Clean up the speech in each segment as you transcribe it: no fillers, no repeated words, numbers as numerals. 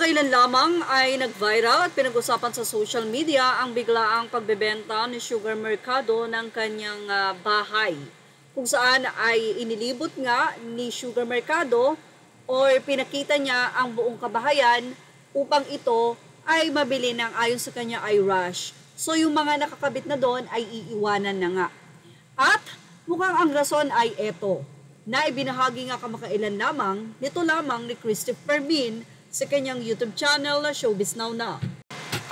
Kamakailan lamang ay nag-viral at pinag-usapan sa social media ang biglaang pagbebenta ni Sugar Mercado ng kanyang bahay. Kung saan ay inilibot nga ni Sugar Mercado or pinakita niya ang buong kabahayan upang ito ay mabili ng ayon sa kanya ay rush. So yung mga nakakabit na doon ay iiwanan na nga. At mukhang ang rason ay eto, na ibinahagi nga kamakailan lamang nito lamang ni Christopher Min sa kanyang YouTube channel na Showbiz Now na.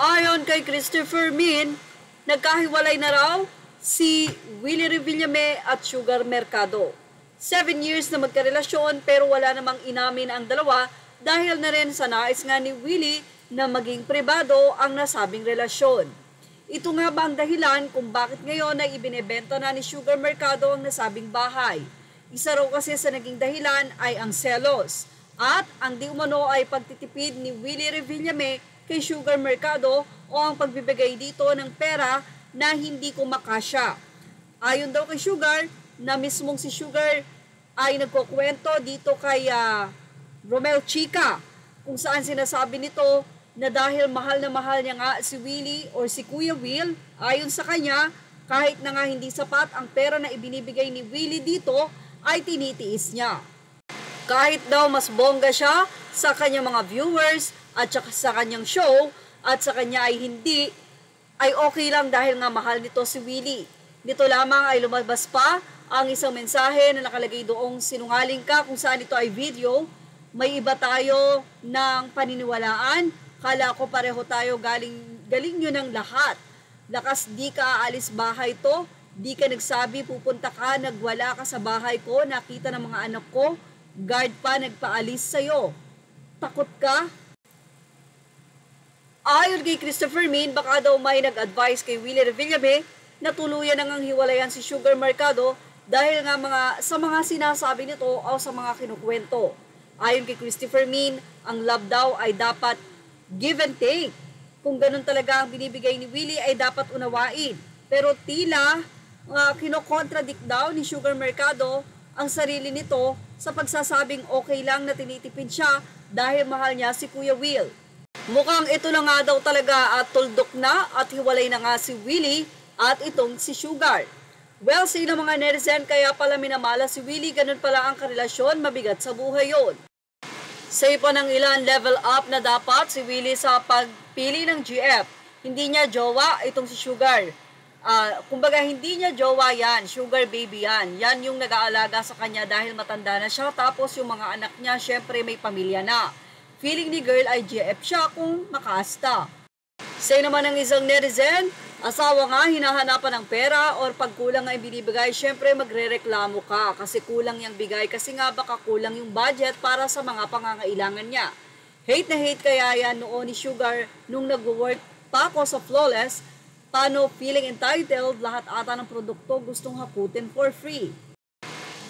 Ayon kay Christopher Min, nagkahiwalay na raw si Willie Revillame at Sugar Mercado. 7 years na magkarelasyon pero wala namang inamin ang dalawa dahil na rin sa nais nga ni Willie na maging pribado ang nasabing relasyon. Ito nga ba ang dahilan kung bakit ngayon ay ibinebenta na ni Sugar Mercado ang nasabing bahay? Isa raw kasi sa naging dahilan ay ang selos. At ang di umano ay pagtitipid ni Willie Revillame kay Sugar Mercado o ang pagbibigay dito ng pera na hindi kumakasya. Ayon daw kay Sugar, na mismong si Sugar ay nagkukwento dito kay Romel Chica, kung saan sinasabi nito na dahil mahal na mahal niya nga si Willie or si Kuya Will, ayon sa kanya, kahit na nga hindi sapat ang pera na ibinibigay ni Willie dito, ay tinitiis niya. Kahit daw mas bongga siya sa kanyang mga viewers at saka sa kanyang show at sa kanya ay hindi, ay okay lang dahil nga mahal nito si Willie. Dito lamang ay lumabas pa ang isang mensahe na nakalagay doong sinungaling ka, kung saan ito ay video. May iba tayo ng paniniwalaan. Kala ko pareho tayo, galing nyo ng lahat. Lakas di ka aalis bahay to. Di ka nagsabi pupunta ka, nagwala ka sa bahay ko, nakita ng mga anak ko. Guard pa nagpaalis sa'yo. Takot ka? Ayon kay Christopher Min, baka daw may nag-advise kay Willie Revillame na tuluyan nang hiwalayan si Sugar Mercado dahil nga sa mga sinasabi nito o sa mga kinukwento. Ayon kay Christopher Min, ang love daw ay dapat give and take. Kung ganun talaga ang binibigay ni Willie ay dapat unawain. Pero tila kinokontradict daw ni Sugar Mercado ang sarili nito sa pagsasabing okay lang na tinitipid siya dahil mahal niya si Kuya Will. Mukhang ito na nga daw talaga at tuldok na at hiwalay na nga si Willie at itong si Sugar. Well, sa ilang mga netizen, kaya pala minamala si Willie, ganun pala ang karelasyon, mabigat sa buhay yon. Sa iba ng ilan, level up na dapat si Willie sa pagpili ng GF. Hindi niya jowa itong si Sugar. Kumbaga hindi niya jowa yan, sugar baby yan. Yan yung nag-aalaga sa kanya dahil matanda na siya. Tapos yung mga anak niya, syempre may pamilya na. Feeling ni girl ay GF siya kung makaasta. Say naman ng isang netizen, asawa nga hinahanapan ng pera or pag kulang nga ibinibigay, syempre magre-reklamo ka kasi kulang yung bigay kasi nga baka kulang yung budget para sa mga pangangailangan niya. Hate na hate kaya yan noon ni Sugar nung nag-work pa ako sa Flawless. Paano feeling entitled, lahat ata ng produkto gustong hakutin for free.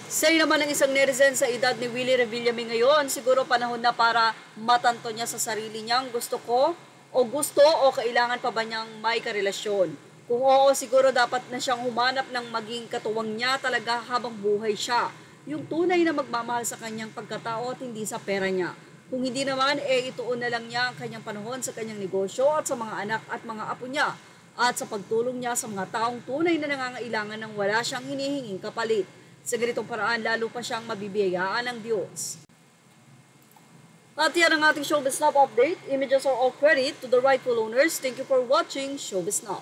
Say naman ng isang netizen, sa edad ni Willie Revillame ngayon, siguro panahon na para matanto niya sa sarili niyang gusto o kailangan pa ba niyang may karelasyon. Kung oo, siguro dapat na siyang humanap ng maging katuwang niya talaga habang buhay siya. Yung tunay na magmamahal sa kanyang pagkatao at hindi sa pera niya. Kung hindi naman, ituon na lang niya ang kanyang panahon sa kanyang negosyo at sa mga anak at mga apo niya. At sa pagtulong niya sa mga taong tunay na nangangailangan ng wala siyang hinihinging kapalit. Sa ganitong paraan, lalo pa siyang mabibiyayaan ng Diyos. At yan ang ating Showbiz Now update. Images are all credit to the rightful owners. Thank you for watching Showbiz Now.